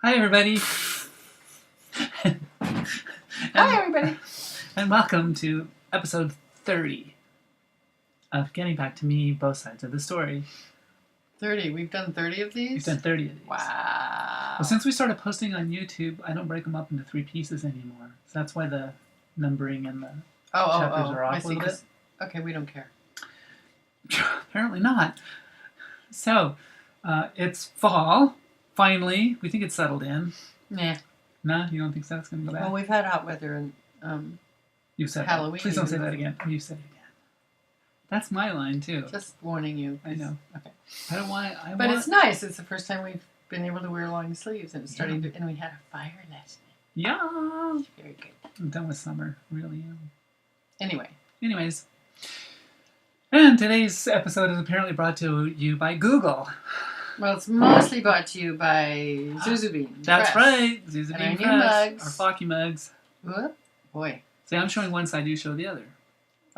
Hi, everybody. Hi, everybody. And welcome to episode 30 of Getting Back to Me, Both Sides of the Story. 30. We've done 30 of these? We've done 30 of these. Wow. Well, since we started posting on YouTube, I don't break them up into 3 pieces anymore. So that's why the numbering and the chapters are off a little bit. Okay, we don't care. Apparently not. So, it's fall. Finally. We think it's settled in. Nah. No? You don't think so? It's going to go back? Well, we've had hot weather and you said Halloween. That. Please don't say that again. Oh, you said it again. That's my line, too. Just warning you. I know. Okay. I don't want... But it's nice. It's the first time we've been able to wear long sleeves, and it's starting to... And we had a fire last night. Yeah. Very good. I'm done with summer. Really am. Anyways. And today's episode is apparently brought to you by Google. Well, it's mostly brought to you by Zuzubean. That's Press. right. Zuzubean Press. mugs. Our Flocky mugs. What? Boy. See, I'm showing one side, you show the other.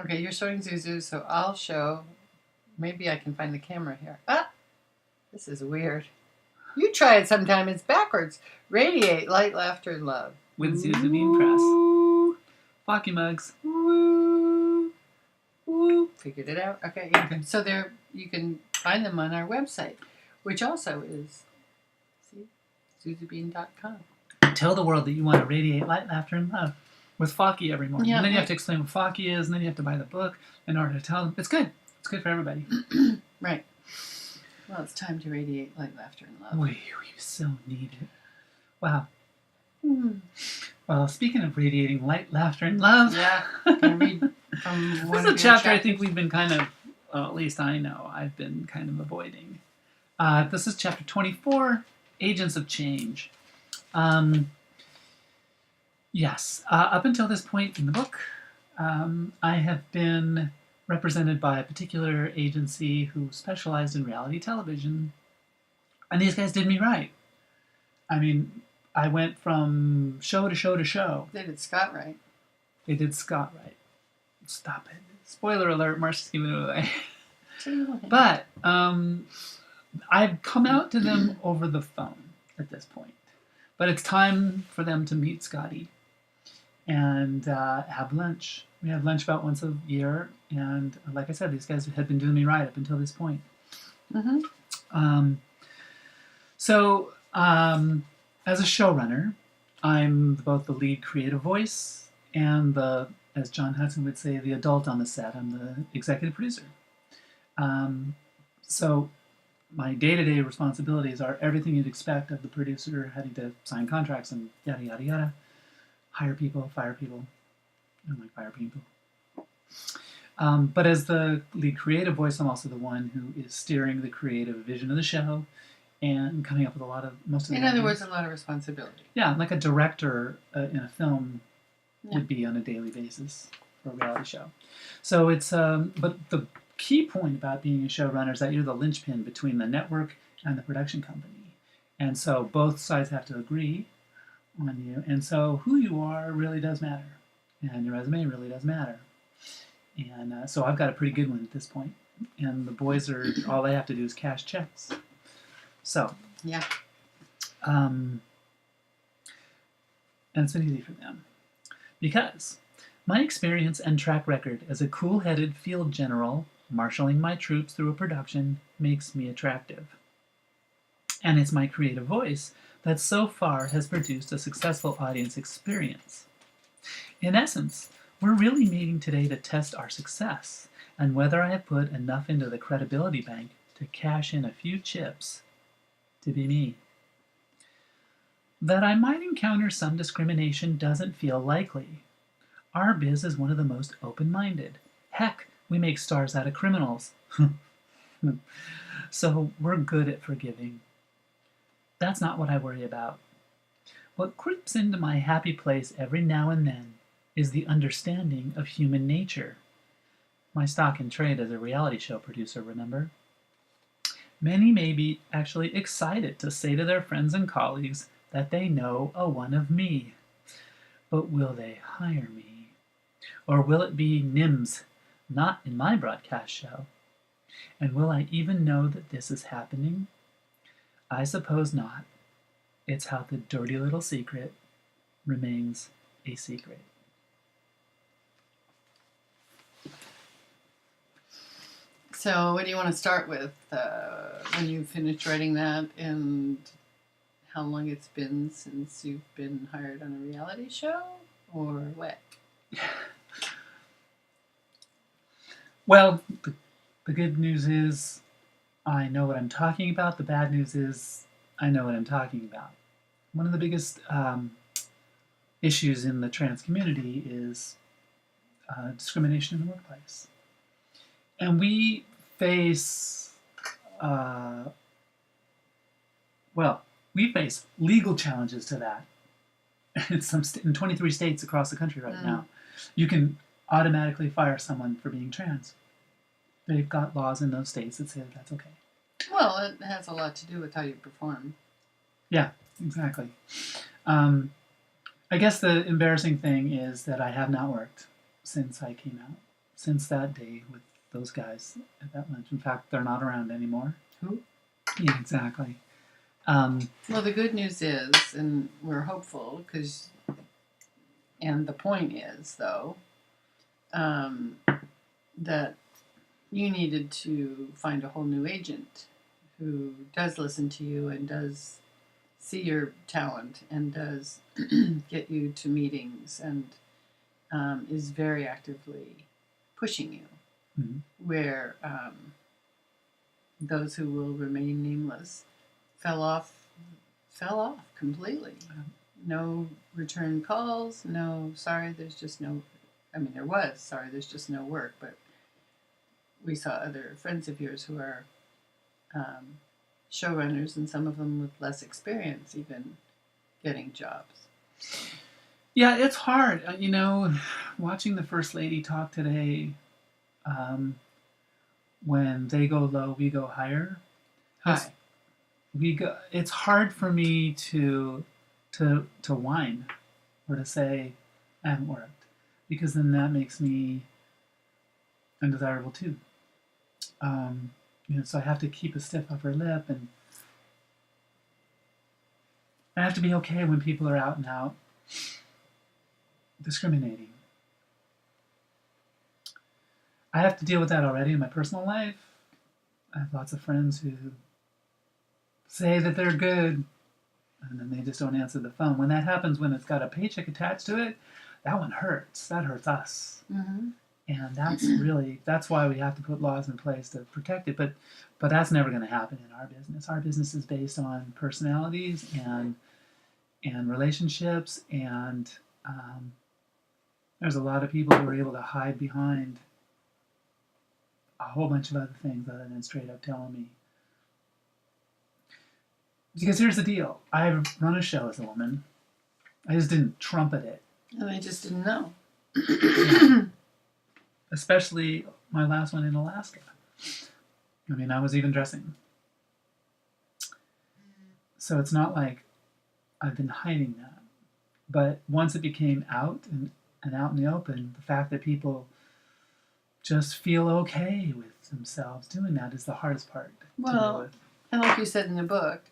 Okay, you're showing Zuzu, so I'll show... Maybe I can find the camera here. Ah! This is weird. You try it sometime. It's backwards. Radiate light, laughter, and love. With Zuzubean Press. Flocky mugs. Woo! Woo! Figured it out. Okay. So there, you can find them on our website, which also is zuzubean.com. Tell the world that you want to radiate light, laughter, and love with Flocky every morning. Yeah, and then you have to explain what Flocky is, and then you have to buy the book in order to tell them. It's good. It's good for everybody. Right. Well, it's time to radiate light, laughter, and love. We so need it. Wow. Well, speaking of radiating light, laughter, and love. Yeah. Can I read from one this is a chapter I think we've been kind of, at least I know, I've been kind of avoiding. This is chapter 24, Agents of Change. Yes, up until this point in the book, I have been represented by a particular agency who specialized in reality television, and these guys did me right. I mean, I went from show to show to show. They did Scott right. They did Scott right. Stop it. Spoiler alert, Marcy's giving it away. But I've come out to them over the phone at this point. But it's time for them to meet Scottie and have lunch. We have lunch about once a year, and like I said, these guys had been doing me right up until this point. So, as a showrunner, I'm both the lead creative voice and the, as John Hudson would say, the adult on the set. I'm the executive producer. So my day-to-day responsibilities are everything you'd expect of the producer, having to sign contracts and yada, yada, yada. Hire people, fire people. I don't like fire people. But as the lead creative voice, I'm also the one who is steering the creative vision of the show and coming up with most of the In other words, a lot of responsibility. Yeah, like a director in a film would be on a daily basis for a reality show. So it's, but the key point about being a showrunner is that you're the linchpin between the network and the production company. And so both sides have to agree on you. And so who you are really does matter. And your resume really does matter. And so I've got a pretty good one at this point. And the boys are, all they have to do is cash checks. So. Yeah. And it's been easy for them. Because my experience and track record as a cool-headed field general marshaling my troops through a production makes me attractive. And it's my creative voice that so far has produced a successful audience experience. In essence, we're really meeting today to test our success and whether I have put enough into the credibility bank to cash in a few chips to be me. That I might encounter some discrimination doesn't feel likely. Our biz is one of the most open-minded. Heck, we make stars out of criminals. So we're good at forgiving. That's not what I worry about. What creeps into my happy place every now and then is the understanding of human nature. My stock in trade as a reality show producer, remember? Many may be actually excited to say to their friends and colleagues that they know a one of me. But will they hire me? Or will it be NIMS, not in my broadcast show? And will I even know that this is happening? I suppose not. It's how the dirty little secret remains a secret. So, what do you want to start with when you finished writing that, and how long it's been since you've been hired on a reality show, or what? Well, the good news is I know what I'm talking about. The bad news is I know what I'm talking about. One of the biggest issues in the trans community is discrimination in the workplace. And we face, we face legal challenges to that in 23 states across the country right now. You can automatically fire someone for being trans. They've got laws in those states that say that's okay. Well, it has a lot to do with how you perform. Yeah, exactly. I guess the embarrassing thing is that I have not worked since I came out, since that day with those guys at that lunch. In fact, they're not around anymore. Who? Yeah, exactly. Well, the good news is, and we're hopeful, and the point is, though, that you needed to find a whole new agent who does listen to you and does see your talent and does get you to meetings and is very actively pushing you, where those who will remain nameless fell off completely. No return calls, no, sorry, there's just no, I mean, there was, sorry, there's just no work, but we saw other friends of yours who are showrunners, and some of them with less experience even getting jobs. Yeah, it's hard. Watching the First Lady talk today, when they go low, we go higher. Hi. It's hard for me to whine or to say I haven't worked, because then that makes me undesirable too. So I have to keep a stiff upper lip, and I have to be okay when people are out and out discriminating. I have to deal with that already in my personal life. I have lots of friends who say that they're good, and then they just don't answer the phone. When that happens, when it's got a paycheck attached to it, that one hurts. That hurts us. Mm-hmm. And that's why we have to put laws in place to protect it. But that's never going to happen in our business. Our business is based on personalities and relationships, and there's a lot of people who are able to hide behind a whole bunch of other things other than straight up telling me. Because here's the deal. I've run a show as a woman. I just didn't trumpet it. And I just didn't know. Yeah. Especially my last one in Alaska. I mean, I was even dressing. So it's not like I've been hiding that. But once it became out and out in the open, the fact that people just feel okay with themselves doing that is the hardest part to deal with. And like you said in the book,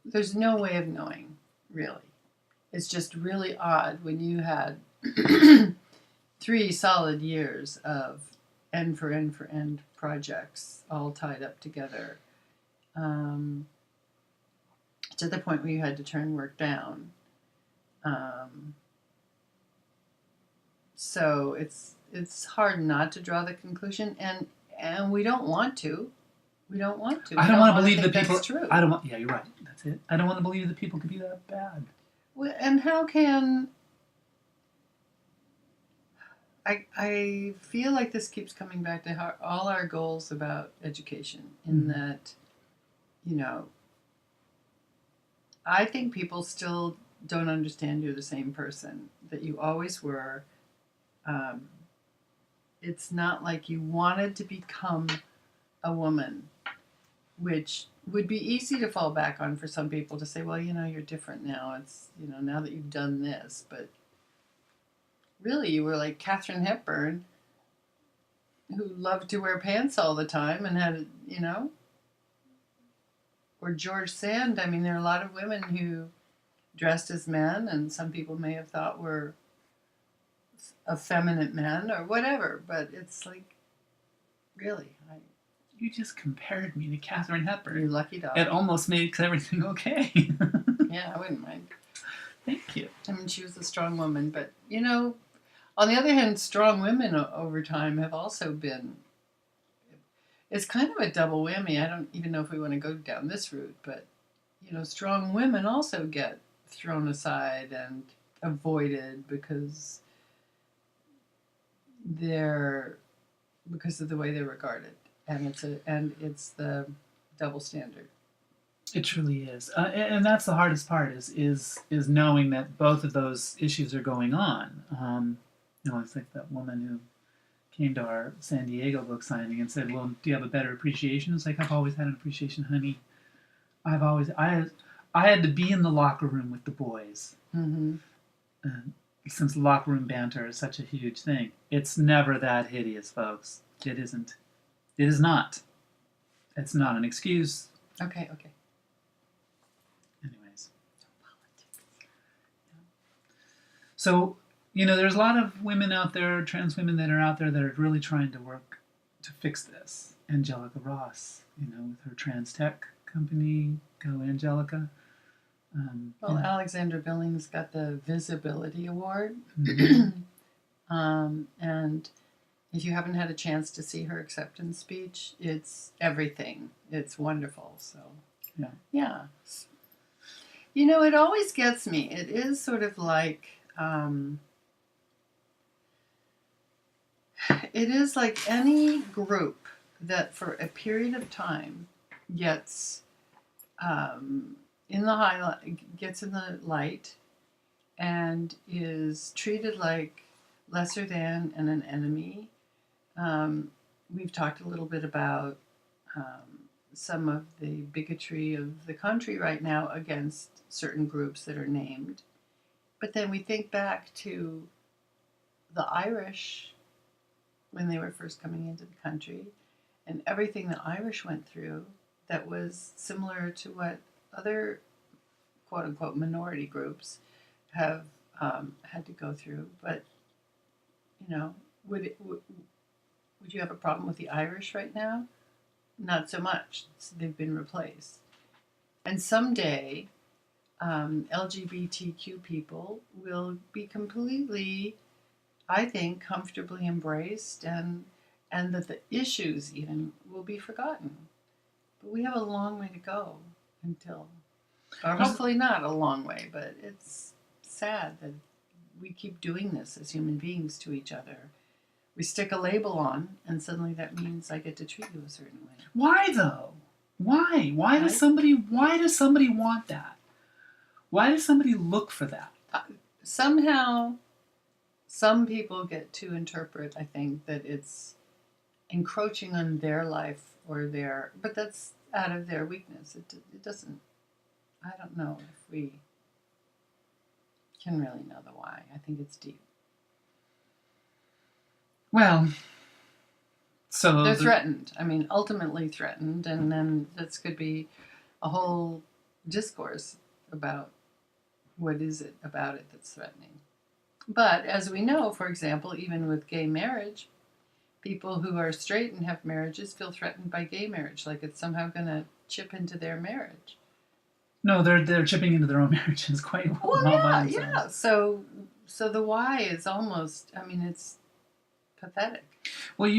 there's no way of knowing, really. It's just really odd when you had 3 solid years of end for end projects all tied up together, to the point where you had to turn work down. So it's hard not to draw the conclusion, and we don't want to. We don't want to. I don't want to believe that people. That's true. Yeah, you're right. That's it. I don't want to believe that people could be that bad. Well, and how can I feel like this keeps coming back to how all our goals about education, in that, I think people still don't understand you're the same person that you always were. It's not like you wanted to become a woman, which would be easy to fall back on for some people to say, well, you're different now. It's, now that you've done this. But really, you were like Katharine Hepburn, who loved to wear pants all the time and had, or George Sand. I mean, there are a lot of women who dressed as men, and some people may have thought were effeminate men or whatever. But it's like, really, You just compared me to Katharine Hepburn. you lucky dog. It almost makes everything okay. Yeah, I wouldn't mind. Thank you. I mean, she was a strong woman, but you know, on the other hand, strong women over time have also been. It's kind of a double whammy. I don't even know if we want to go down this route, but you know, strong women also get thrown aside and avoided because of the way they're regarded, and it's the double standard. It truly is, and that's the hardest part is knowing that both of those issues are going on. You know, it's like that woman who came to our San Diego book signing and said, "Well, do you have a better appreciation?" It's like, "I've always had an appreciation, honey. I had to be in the locker room with the boys." Mm-hmm. Since locker room banter is such a huge thing, it's never that hideous, folks. It isn't. It is not. It's not an excuse. Okay. Anyways. So, you know, there's a lot of women out there, trans women that are out there that are really trying to work to fix this. Angelica Ross, you know, with her trans tech company, Go Angelica. Well, yeah. Alexandra Billings got the Visibility Award. Mm-hmm. And if you haven't had a chance to see her acceptance speech, it's everything. It's wonderful. So, yeah. You know, it always gets me. It is sort of like, it is like any group that for a period of time gets gets in the light and is treated like lesser than and an enemy. We've talked a little bit about some of the bigotry of the country right now against certain groups that are named. But then we think back to the Irish when they were first coming into the country and everything the Irish went through that was similar to what other quote-unquote minority groups have had to go through. But, you know, would you have a problem with the Irish right now? Not so much. They've been replaced. And someday, LGBTQ people will be completely, I think, comfortably embraced and that the issues even will be forgotten. But we have a long way to go until, or hopefully not a long way, but it's sad that we keep doing this as human beings to each other. We stick a label on, and suddenly that means I get to treat you a certain way. Why though? Why? Why does somebody want that? Why does somebody look for that? Somehow, some people get to interpret, I think, that it's encroaching on their life but that's out of their weakness. It doesn't, I don't know if we can really know the why. I think it's deep. Well, so they're threatened. I mean, ultimately threatened, and then this could be a whole discourse about what is it about it that's threatening. But as we know, for example, even with gay marriage, people who are straight and have marriages feel threatened by gay marriage, like it's somehow going to chip into their marriage. No, they're chipping into their own marriages quite well. Well, yeah. So the why is almost, I mean, it's pathetic. Well,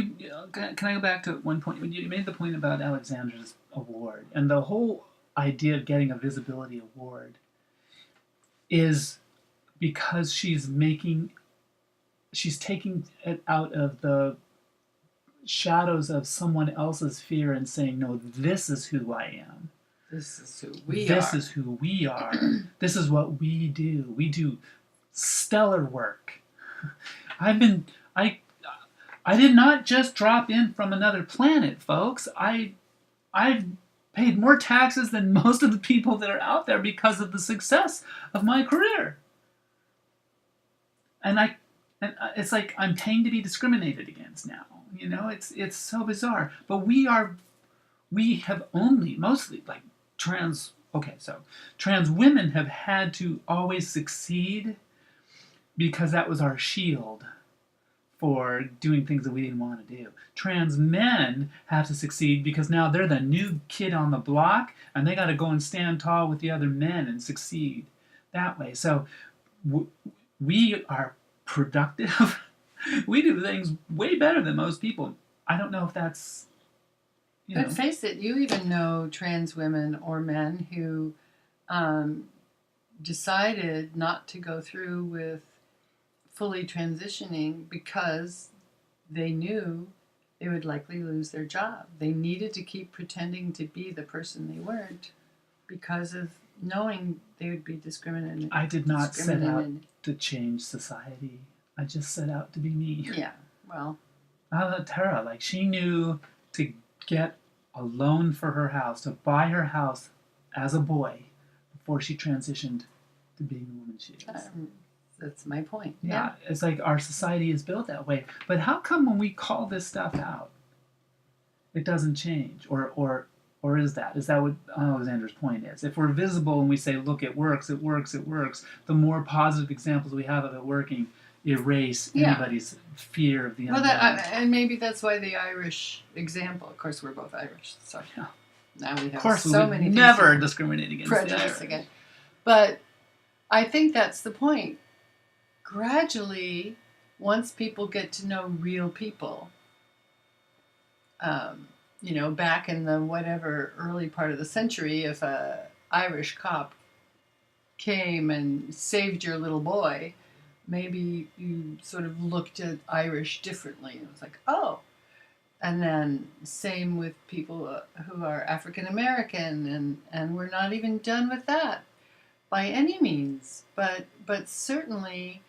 can I go back to one point? You made the point about Alexandra's award, and the whole idea of getting a visibility award is because she's taking it out of the shadows of someone else's fear and saying, no, this is who I am. This is who we are. This is who we are. This is what we do. We do stellar work. I did not just drop in from another planet, folks. I've paid more taxes than most of the people that are out there because of the success of my career. And it's like I'm paying to be discriminated against now. You know, it's so bizarre. But we have only, mostly, like trans women have had to always succeed because that was our shield for doing things that we didn't want to do. Trans men have to succeed because now they're the new kid on the block and they got to go and stand tall with the other men and succeed that way. So we are productive. We do things way better than most people. I don't know if that's, But face it, you even know trans women or men who decided not to go through with fully transitioning because they knew they would likely lose their job. They needed to keep pretending to be the person they weren't because of knowing they would be discriminated. I did not set out to change society. I just set out to be me. Yeah, well. Tara, like, she knew to get a loan for her house, to buy her house as a boy before she transitioned to being the woman she is. That's my point. Yeah, it's like our society is built that way. But how come when we call this stuff out, it doesn't change? Or is that what Alexander's point is? If we're visible and we say, look, it works, it works, it works, the more positive examples we have of it working erase anybody's fear of the unknown. And maybe that's why the Irish example, of course we're both Irish, so now we have so many things never discriminate against prejudice the Irish. Again. But I think that's the point. Gradually, once people get to know real people, back in the whatever early part of the century, if a Irish cop came and saved your little boy, maybe you sort of looked at Irish differently. It was like, oh. And then same with people who are African American, and we're not even done with that by any means. But certainly,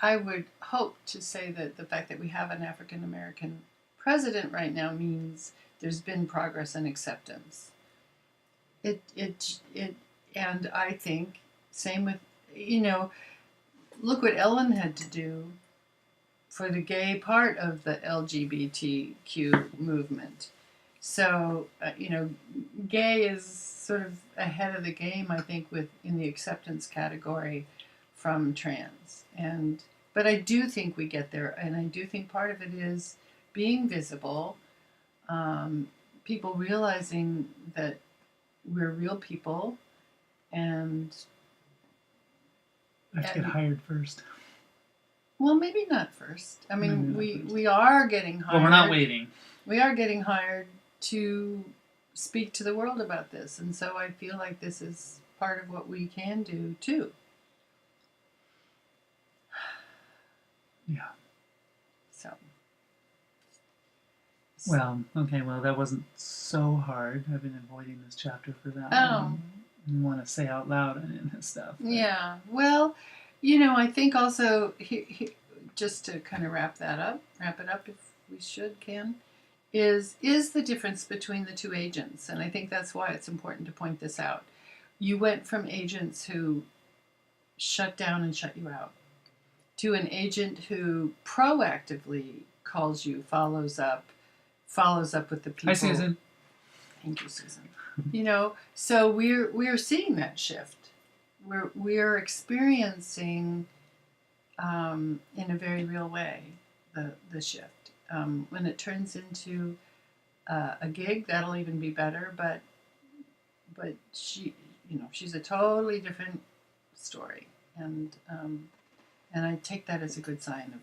I would hope to say that the fact that we have an African American president right now means there's been progress and acceptance. And I think same with, look what Ellen had to do for the gay part of the LGBTQ movement. So, gay is sort of ahead of the game, I think, in the acceptance category from trans. But I do think we get there, and I do think part of it is being visible, people realizing that we're real people, and have to get hired first. Well, maybe not first. I mean, we are getting hired. Well, we're not waiting. We are getting hired to speak to the world about this, and so I feel like this is part of what we can do too. Yeah. So. Well, okay. Well, that wasn't so hard. I've been avoiding this chapter for that. Oh. I want to say out loud and stuff. But. Yeah. Well, I think also just to kind of wrap it up if we can, is the difference between the two agents, and I think that's why it's important to point this out. You went from agents who shut down and shut you out to an agent who proactively calls you, follows up with the people. Hi, Susan. Thank you, Susan. So we're seeing that shift. We're experiencing in a very real way the shift. When it turns into a gig, that'll even be better. But she's a totally different story, and I take that as a good sign of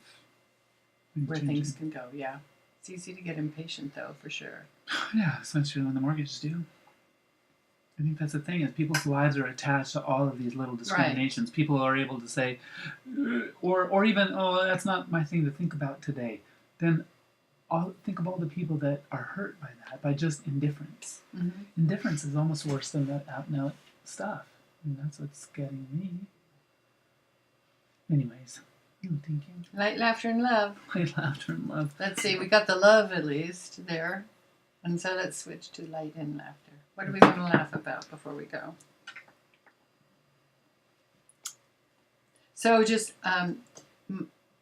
where things can go. Yeah, it's easy to get impatient though, for sure. Yeah, especially when the mortgage is due. I think that's the thing, is people's lives are attached to all of these little discriminations. Right. People are able to say, or even, oh, that's not my thing to think about today. Then think of all the people that are hurt by that, by just indifference. Mm-hmm. Indifference is almost worse than that out-and-out stuff. And that's what's getting me. Anyways, I'm thinking. Light, laughter, and love. Light, laughter, and love. Let's see, we got the love at least there. And so let's switch to light and laughter. What do we want to laugh about before we go? So just,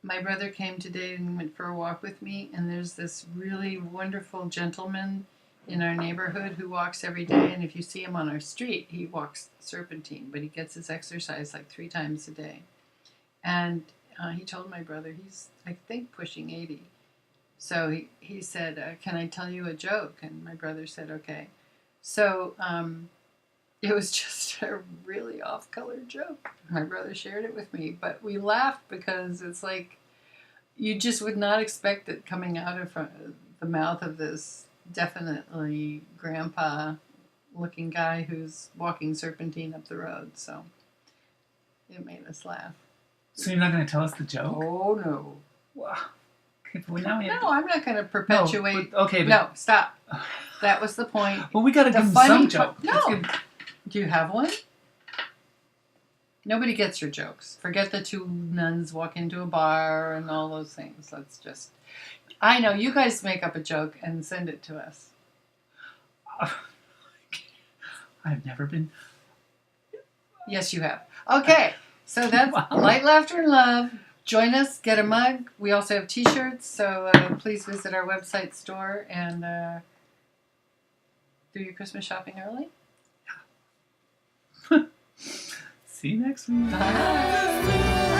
my brother came today and went for a walk with me, and there's this really wonderful gentleman in our neighborhood who walks every day, and if you see him on our street, he walks serpentine, but he gets his exercise like 3 times a day. And he told my brother, he's, I think, pushing 80. So he said, can I tell you a joke? And my brother said, okay. So it was just a really off-color joke. My brother shared it with me, but we laughed because it's like you just would not expect it coming out of the mouth of this definitely grandpa-looking guy who's walking serpentine up the road. So it made us laugh. So you're not going to tell us the joke? Oh, no. Wow. Okay, but now we have No, I'm not going to perpetuate. No, stop. That was the point. Well, we got to give him some joke. No. Do you have one? Nobody gets your jokes. Forget the 2 nuns walk into a bar and all those things. Let's just... I know. You guys make up a joke and send it to us. I've never been... Yes, you have. Okay. So that's Light, Laughter, and Love. Join us. Get a mug. We also have T-shirts. So please visit our website store and do your Christmas shopping early. See you next week. Bye.